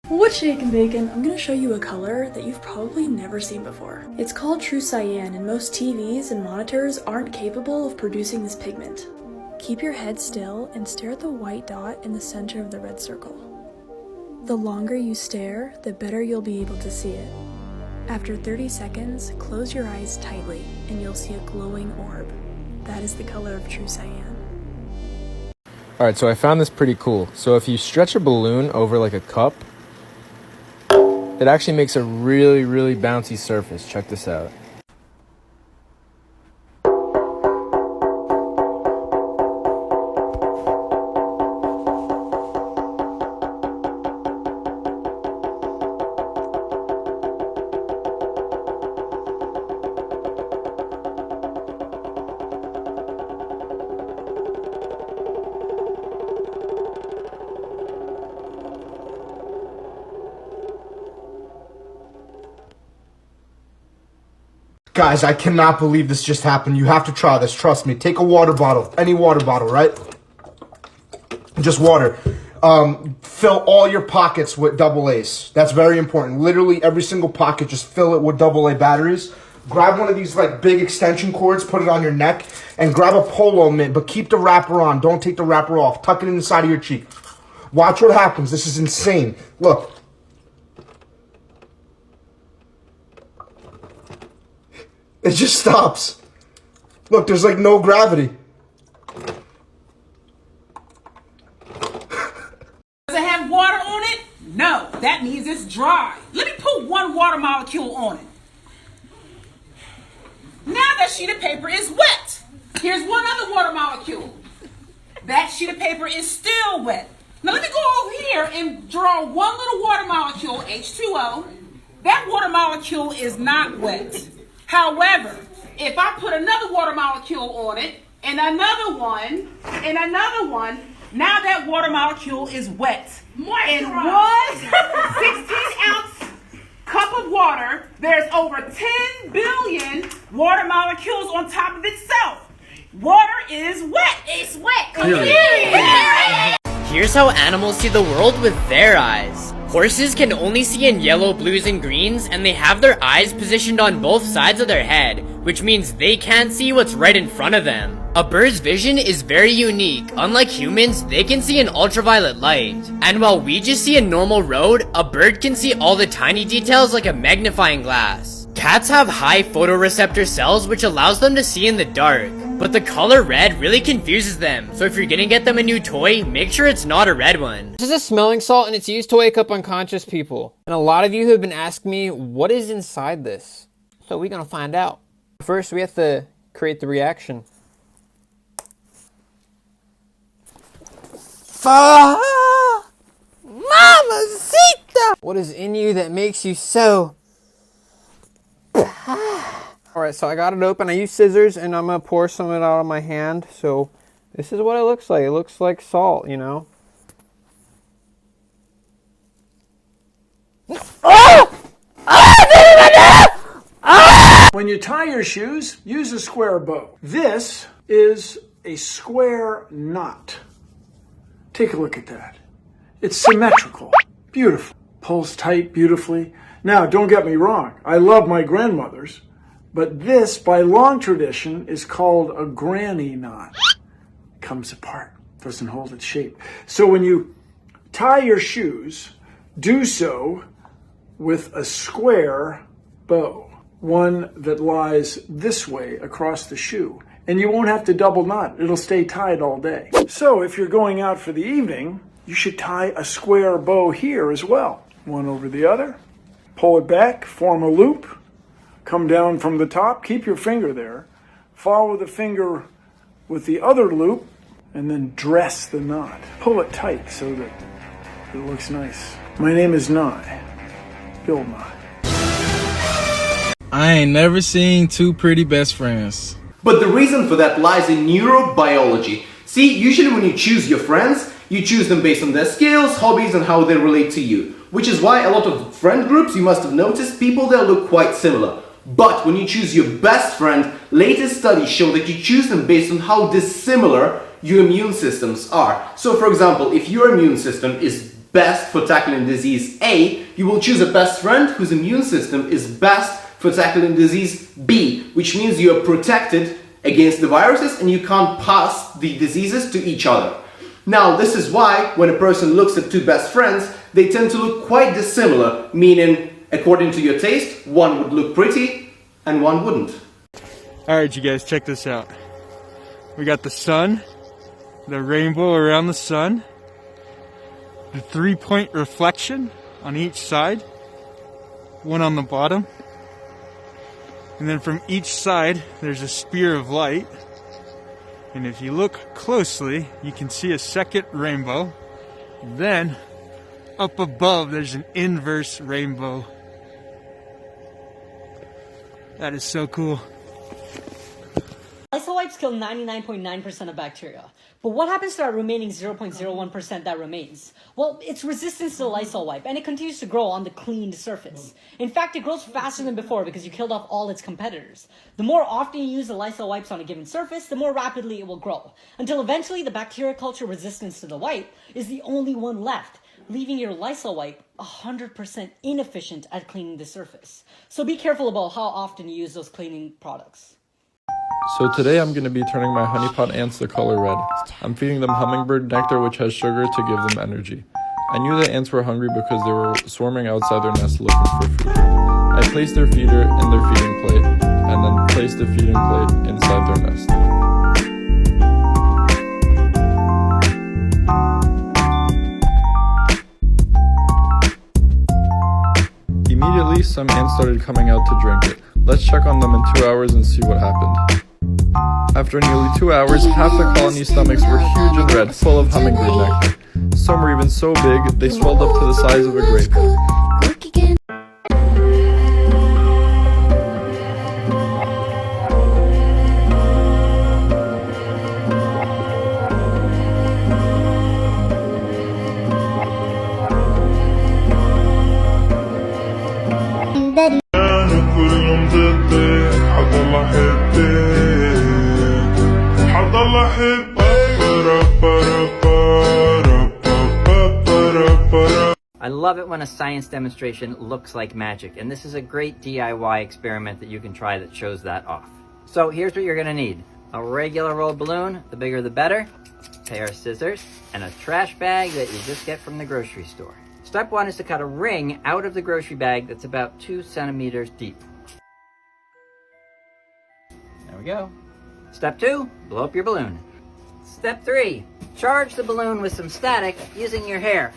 What's shaking bacon? I'm gonna show you a color that you've probably never seen before. It's called true cyan, and most TVs and monitors aren't capable of producing this pigment. Keep your head still and stare at the white dot in the center of the red circle. The longer you stare, the better you'll be able to see it. After 30 seconds, close your eyes tightly and you'll see a glowing orb. That is the color of true cyan. Alright, so I found this pretty cool. So if you stretch a balloon over like a cup, it actually makes a really, really bouncy surface. Check this out. Guys, I cannot believe this just happened. You have to try this. Trust me. Take a water bottle. Any water bottle, right? Just water. Fill all your pockets with AA's. That's very important. Literally every single pocket, just fill it with AA batteries. Grab one of these like big extension cords, put it on your neck, and grab a polo mitt, but keep the wrapper on. Don't take the wrapper off. Tuck it in the side of your cheek. Watch what happens. This is insane. Look. It just stops. Look, there's like no gravity. Does it have water on it? No, that means it's dry. Let me put one water molecule on it. Now that sheet of paper is wet. Here's one other water molecule. That sheet of paper is still wet. Now let me go over here and draw one little water molecule, H2O. That water molecule is not wet. However, if I put another water molecule on it, and another one, now that water molecule is wet. In one 16-ounce cup of water, there's over 10 billion water molecules on top of itself. Water is wet. It's wet. Clearly. Here's how animals see the world with their eyes. Horses can only see in yellow, blues, and greens, and they have their eyes positioned on both sides of their head, which means they can't see what's right in front of them. A bird's vision is very unique. Unlike humans, they can see in ultraviolet light. And while we just see a normal road, a bird can see all the tiny details like a magnifying glass. Cats have high photoreceptor cells, which allows them to see in the dark. But the color red really confuses them, so if you're gonna get them a new toy, make sure it's not a red one. This is a smelling salt and it's used to wake up unconscious people. And a lot of you have been asking me, what is inside this? So we're gonna find out. First, we have to create the reaction. Mamacita! What is in you that makes you so... Alright, so I got it open. I use scissors and I'm going to pour some of it out on my hand. So this is what it looks like. It looks like salt, you know. When you tie your shoes, use a square bow. This is a square knot. Take a look at that. It's symmetrical. Beautiful. Pulls tight beautifully. Now, don't get me wrong. I love my grandmother's. But this, by long tradition, is called a granny knot. Comes apart, doesn't hold its shape. So when you tie your shoes, do so with a square bow, one that lies this way across the shoe. And you won't have to double knot. It'll stay tied all day. So if you're going out for the evening, you should tie a square bow here as well. One over the other. Pull it back, form a loop. Come down from the top, keep your finger there, follow the finger with the other loop, and then dress the knot. Pull it tight so that it looks nice. My name is Nye, Bill Nye. I ain't never seen two pretty best friends. But the reason for that lies in neurobiology. See, usually when you choose your friends, you choose them based on their skills, hobbies, and how they relate to you. Which is why a lot of friend groups, you must have noticed, people there look quite similar. But when you choose your best friend, latest studies show that you choose them based on how dissimilar your immune systems are. So for example, if your immune system is best for tackling disease A, you will choose a best friend whose immune system is best for tackling disease B, which means you are protected against the viruses and you can't pass the diseases to each other. Now, this is why when a person looks at two best friends, they tend to look quite dissimilar, meaning, according to your taste, one would look pretty and one wouldn't. Alright, you guys, check this out. We got the sun, the rainbow around the sun, the 3-point reflection on each side, one on the bottom, and then from each side there's a spear of light, and if you look closely you can see a second rainbow. Then up above there's an inverse rainbow. That is so cool. Lysol wipes kill 99.9% of bacteria. But what happens to that remaining 0.01% that remains? Well, it's resistant to the Lysol wipe, and it continues to grow on the cleaned surface. In fact, it grows faster than before because you killed off all its competitors. The more often you use the Lysol wipes on a given surface, the more rapidly it will grow, until eventually the bacteria culture resistance to the wipe is the only one left, leaving your Lysol wipe 100% inefficient at cleaning the surface. So be careful about how often you use those cleaning products. So today I'm going to be turning my honeypot ants the color red. I'm feeding them hummingbird nectar which has sugar to give them energy. I knew the ants were hungry because they were swarming outside their nest looking for food. I placed their feeder in their feeding plate and then placed the feeding plate inside their nest. Immediately some ants started coming out to drink it. Let's check on them in 2 hours and see what happened. After nearly 2 hours, half the colony's stomachs were huge and red, full of hummingbird nectar. Some were even so big, they swelled up to the size of a grape. I love it when a science demonstration looks like magic, and this is a great DIY experiment that you can try that shows that off. So here's what you're gonna need. A regular rolled balloon, the bigger the better, a pair of scissors, and a trash bag that you just get from the grocery store. Step 1 is to cut a ring out of the grocery bag that's about 2 centimeters deep. There we go. Step 2, blow up your balloon. Step 3, charge the balloon with some static using your hair.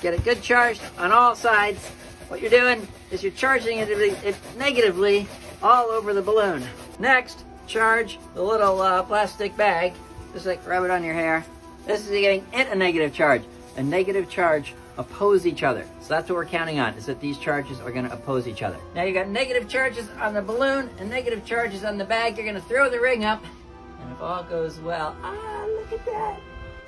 Get it good charged on all sides. What you're doing is you're charging it negatively all over the balloon. Next, charge the little plastic bag, just like rub it on your hair. This is giving it a negative charge. A negative charge oppose each other. So that's what we're counting on, is that these charges are gonna oppose each other. Now you got negative charges on the balloon and negative charges on the bag. You're gonna throw the ring up, and if all goes well, look at that.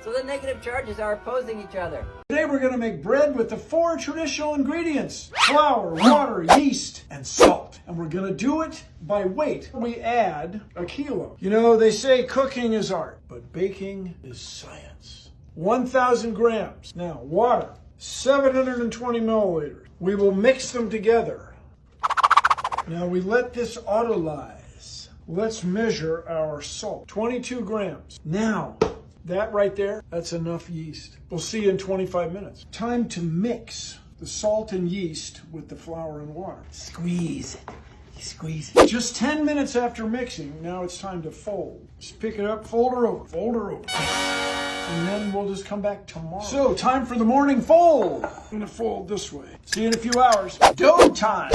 So the negative charges are opposing each other. Today we're going to make bread with the 4 traditional ingredients: flour, water, yeast, and salt. And we're going to do it by weight. We add a kilo. You know, they say cooking is art, but baking is science. 1,000 grams. Now, water, 720 milliliters. We will mix them together. Now we let this autolyze. Let's measure our salt. 22 grams. Now, that right there, that's enough yeast. We'll see you in 25 minutes. Time to mix the salt and yeast with the flour and water. Squeeze it. Squeeze it. Just 10 minutes after mixing, now it's time to fold. Just pick it up, fold her over, and then we'll just come back tomorrow. So, time for the morning fold. I'm gonna fold this way. See you in a few hours. Dough time.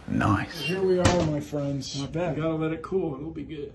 Nice. Here we are, my friends. Not bad. You gotta let it cool. It'll be good.